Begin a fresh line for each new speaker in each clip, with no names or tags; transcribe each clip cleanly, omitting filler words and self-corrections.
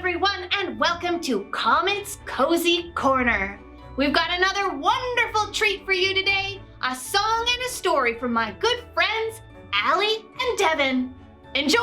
everyone, and welcome to Comet's Cozy Corner. We've got another wonderful treat for you today, a song and a story from my good friends, Allie and Devon. Enjoy!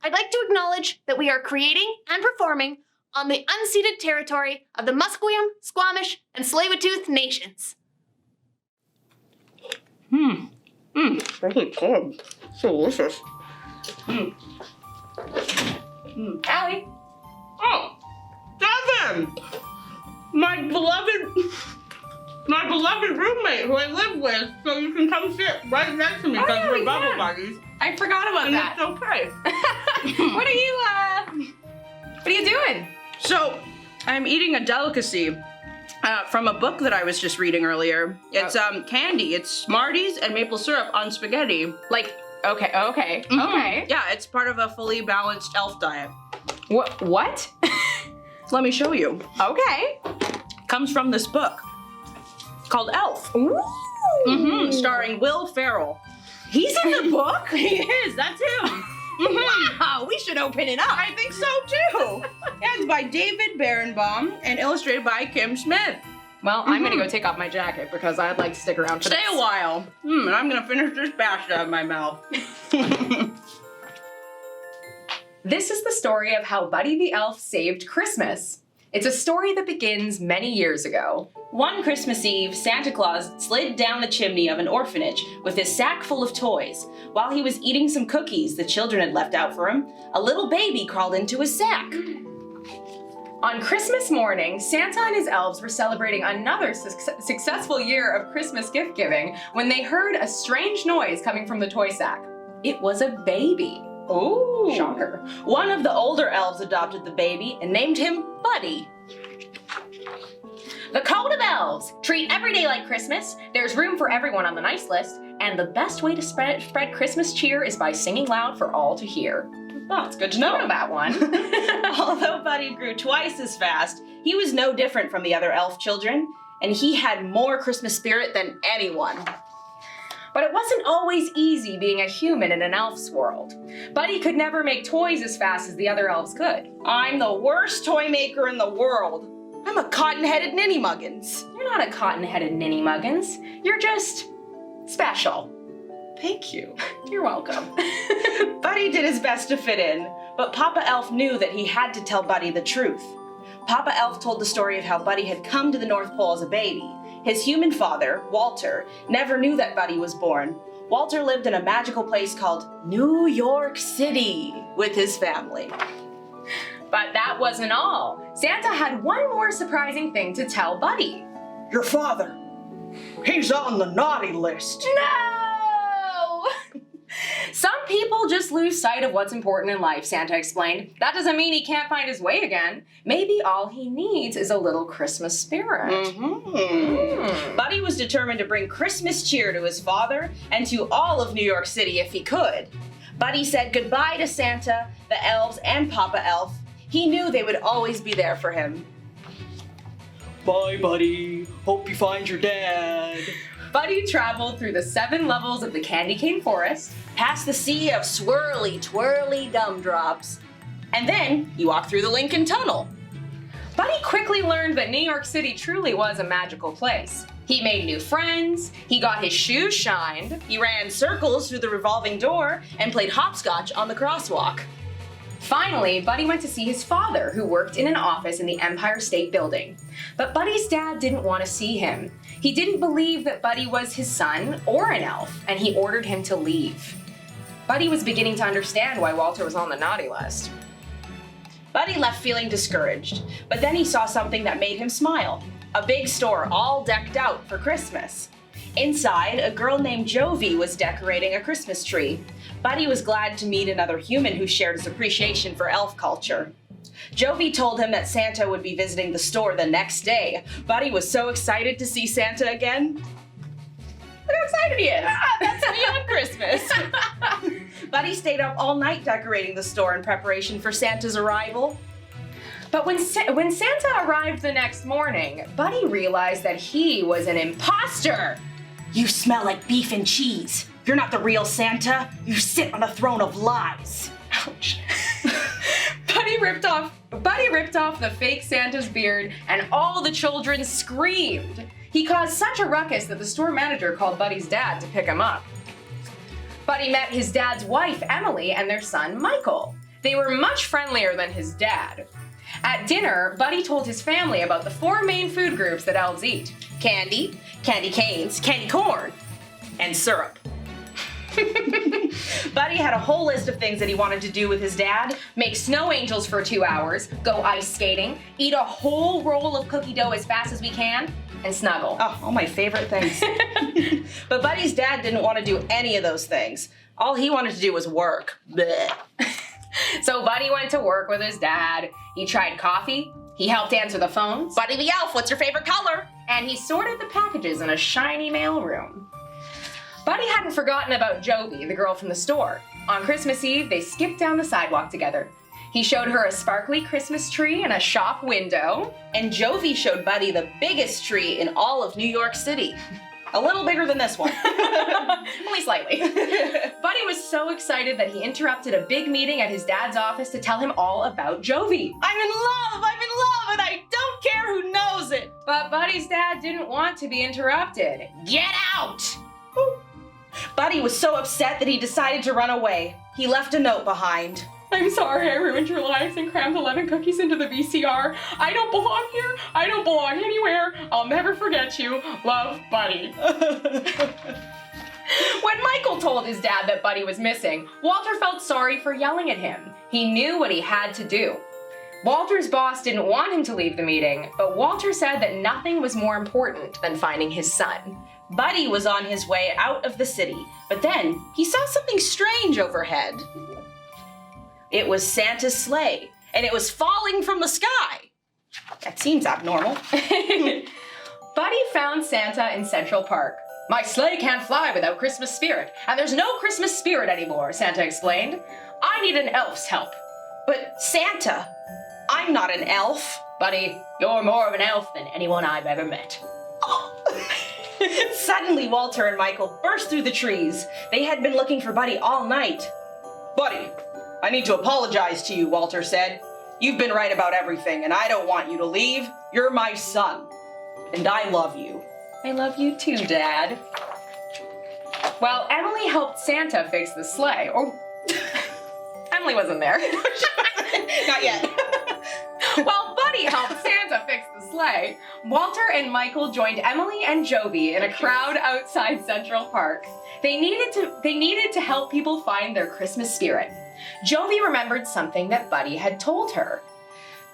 I'd like to acknowledge that we are creating and performing on the unceded territory of the Musqueam, Squamish, and Tsleil-Waututh nations.
Really good. So delicious.
Allie?
Oh, Devon! My beloved roommate who I live with, so you can come sit right next to me because we're bubble buddies.
I forgot about
And
that.
it's okay.
What are you doing?
So, I'm eating a delicacy from a book that I was just reading earlier. It's candy. It's Smarties and maple syrup on spaghetti.
Like, okay.
Yeah, it's part of a fully balanced elf diet.
What?
Let me show you.
Okay.
Comes from this book called Elf.
Ooh.
Starring Will Ferrell. He's in the book? He is, that's him.
Wow, we should open it up.
I think so too. Yeah, it's by David Barenbaum and illustrated by Kim Smith.
Well, I'm gonna go take off my jacket because I'd like to stick around for
Stay
this.
a while. And I'm gonna finish this batch out of my mouth.
This is the story of how Buddy the Elf saved Christmas. It's a story that begins many years ago.
One Christmas Eve, Santa Claus slid down the chimney of an orphanage with his sack full of toys. While he was eating some cookies the children had left out for him, a little baby crawled into his sack.
On Christmas morning, Santa and his elves were celebrating another successful year of Christmas gift giving when they heard a strange noise coming from the toy sack. It was a baby.
Ooh.
Shocker.
One of the older elves adopted the baby and named him Buddy. The Code of Elves. Treat every day like Christmas. There's room for everyone on the nice list. And the best way to spread Christmas cheer is by singing loud for all to hear.
Oh, it's good to know that one.
Although Buddy grew twice as fast, he was no different from the other elf children, and he had more Christmas spirit than anyone.
But it wasn't always easy being a human in an elf's world. Buddy could never make toys as fast as the other elves could.
I'm the worst toy maker in the world. I'm a cotton-headed ninny-muggins.
You're not a cotton-headed ninny-muggins. You're just special.
Thank you.
You're welcome.
Buddy did his best to fit in, but Papa Elf knew that he had to tell Buddy the truth. Papa Elf told the story of how Buddy had come to the North Pole as a baby. His human father, Walter, never knew that Buddy was born. Walter lived in a magical place called New York City with his family.
But that wasn't all. Santa had one more surprising thing to tell Buddy.
Your father, he's on the naughty list.
No! Some people just lose sight of what's important in life, Santa explained. That doesn't mean he can't find his way again. Maybe all he needs is a little Christmas spirit.
Buddy was determined to bring Christmas cheer to his father and to all of New York City if he could. Buddy said goodbye to Santa, the elves, and Papa Elf. He knew they would always be there for him.
Bye, buddy. Hope you find your dad.
Buddy traveled through the 7 levels of the candy cane forest,
Past the sea of swirly, twirly gumdrops. And then he walked through the Lincoln Tunnel.
Buddy quickly learned that New York City truly was a magical place. He made new friends, he got his shoes shined,
He ran circles through the revolving door and played hopscotch on the crosswalk.
Finally, Buddy went to see his father, who worked in an office in the Empire State Building. But Buddy's dad didn't want to see him. He didn't believe that Buddy was his son or an elf, and he ordered him to leave. Buddy was beginning to understand why Walter was on the naughty list.
Buddy left feeling discouraged, but then he saw something that made him smile. A big store all decked out for Christmas. Inside, a girl named Jovi was decorating a Christmas tree. Buddy was glad to meet another human who shared his appreciation for elf culture. Jovi told him that Santa would be visiting the store the next day. Buddy was so excited to see Santa again. Look how excited he is. That's me on Christmas. Buddy stayed up all night decorating the store in preparation for Santa's arrival.
But when Santa arrived the next morning, Buddy realized that he was an imposter.
You smell like beef and cheese. You're not the real Santa. You sit on a throne of lies.
Ouch. Buddy ripped off the fake Santa's beard, and all the children screamed. He caused such a ruckus that the store manager called Buddy's dad to pick him up. Buddy met his dad's wife, Emily, and their son, Michael. They were much friendlier than his dad. At dinner, Buddy told his family about the 4 main food groups that elves eat.
Candy, candy canes, candy corn, and syrup. Buddy had a whole list of things that he wanted to do with his dad.
Make snow angels for 2 hours, go ice skating, eat a whole roll of cookie dough as fast as we can, and snuggle.
Oh, all my favorite things. But Buddy's dad didn't want to do any of those things. All he wanted to do was work. Blech.
So Buddy went to work with his dad. He tried coffee, he helped answer the phones,
Buddy the elf, what's your favorite color?
and he sorted the packages in a shiny mail room. Buddy hadn't forgotten about Jovi, the girl from the store. On Christmas Eve, they skipped down the sidewalk together. He showed her a sparkly Christmas tree in a shop window.
And Jovi showed Buddy the biggest tree in all of New York City. A little bigger than this one.
Only slightly. Buddy was so excited that he interrupted a big meeting at his dad's office to tell him all about Jovi.
I'm in love, and I don't care who knows it.
But Buddy's dad didn't want to be interrupted.
Get out! Buddy was so upset that he decided to run away. He left a note behind.
I'm sorry I ruined your lives and crammed 11 cookies into the VCR. I don't belong here. I don't belong anywhere. I'll never forget you. Love, Buddy. When Michael told his dad that Buddy was missing, Walter felt sorry for yelling at him. He knew what he had to do. Walter's boss didn't want him to leave the meeting, but Walter said that nothing was more important than finding his son.
Buddy was on his way out of the city, but then he saw something strange overhead. It was Santa's sleigh, and it was falling from the sky. That seems abnormal.
Buddy found Santa in Central Park. My sleigh can't fly without Christmas spirit, and there's no Christmas spirit anymore, Santa explained. I need an elf's help.
But Santa, I'm not an elf.
Buddy, you're more of an elf than anyone I've ever met.
Suddenly, Walter and Michael burst through the trees. They had been looking for Buddy all night. Buddy, I need to apologize to you, Walter said. You've been right about everything, and I don't want you to leave. You're my son, and I love you.
I love you too, Dad. Well, Emily helped Santa fix the sleigh. Emily wasn't there.
Not yet.
While Buddy helped Santa fix the sleigh, Walter and Michael joined Emily and Jovi in a crowd outside Central Park. They needed to help people find their Christmas spirit. Jovi remembered something that Buddy had told her.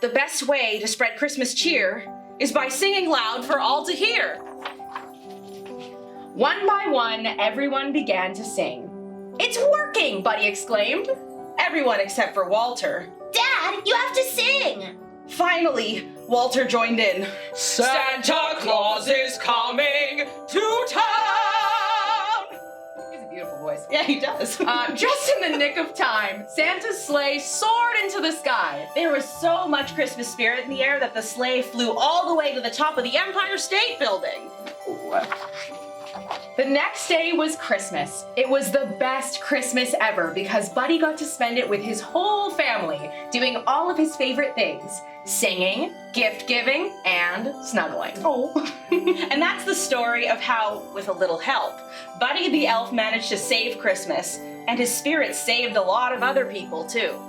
The best way to spread Christmas cheer is by singing loud for all to hear.
One by one, everyone began to sing. It's working, Buddy exclaimed.
Everyone except for Walter.
Dad, you have to sing!
Finally, Walter joined in. Santa Claus is coming to town!
He has a beautiful voice.
Yeah, he does.
Just in the nick of time, Santa's sleigh soared into the sky.
There was so much Christmas spirit in the air that the sleigh flew all the way to the top of the Empire State Building.
The next day was Christmas. It was the best Christmas ever because Buddy got to spend it with his whole family, doing all of his favorite things: singing, gift giving, and snuggling.
Oh. And that's the story of how, with a little help, Buddy the elf managed to save Christmas, and his spirit saved a lot of other people, too.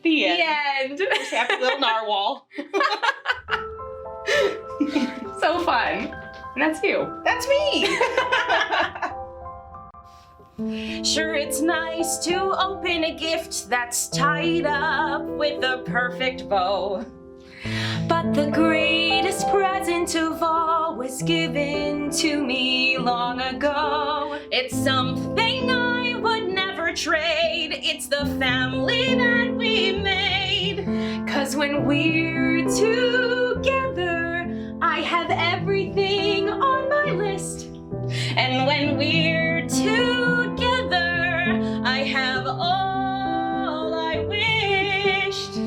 The end. Just happy little narwhal.
So fun. And that's you.
That's me. Sure, it's nice to open a gift that's tied up with a perfect bow. But the greatest present of all was given to me long ago. It's something I would never trade. It's the family that we made. 'Cause when we're together, I have everything on my list. And when we're together, I have all I wished.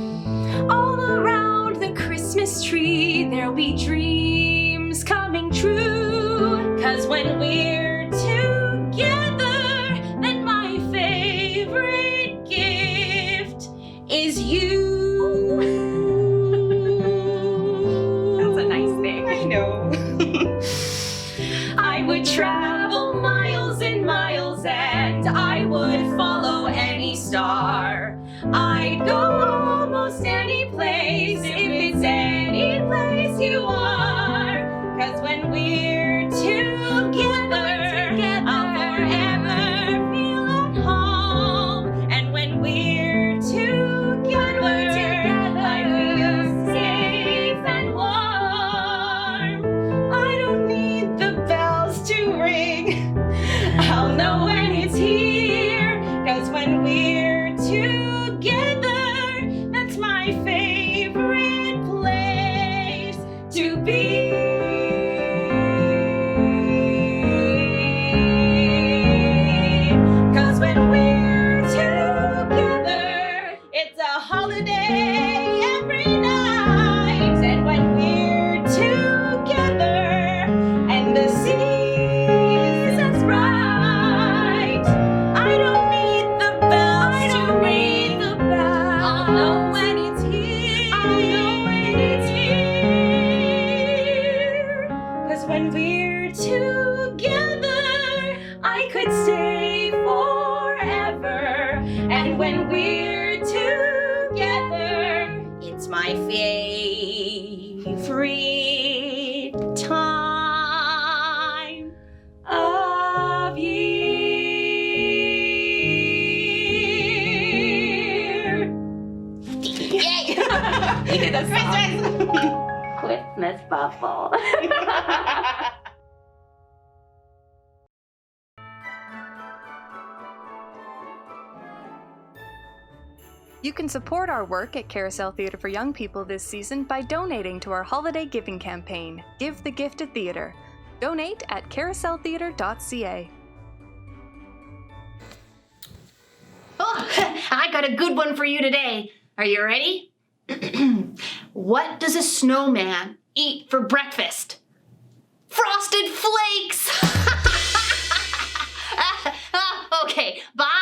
All around the Christmas tree, there'll be dreams coming true. 'Cause when we're together, then my favorite gift
you. That's a nice thing.
I know. I would travel miles and miles, and I would follow any star. I'd go almost any place if it's any place you are. 'Cause when we're together, I'll forever feel at home. And when we're together, I feel safe and warm. I don't need the bells to ring. I'll know when it's here. 'Cause when we're together, that's my favorite place to be. 'Cause when we're together, it's a holiday every night. And when we're together and the season's bright, I don't need the bells to ring. I'll know when it's here. I'll know when it's here. 'Cause when we're together, I could stay forever. And when we're together, it's my favorite time of year. Yay! We did a Christmas!
Christmas bubble.
You can support our work at Carousel Theatre for Young People this season by donating to our holiday giving campaign, Give the Gift of Theatre. Donate at carouseltheatre.ca.
Oh, I got a good one for you today. Are you ready? What does a snowman eat for breakfast? Frosted Flakes! Okay, bye.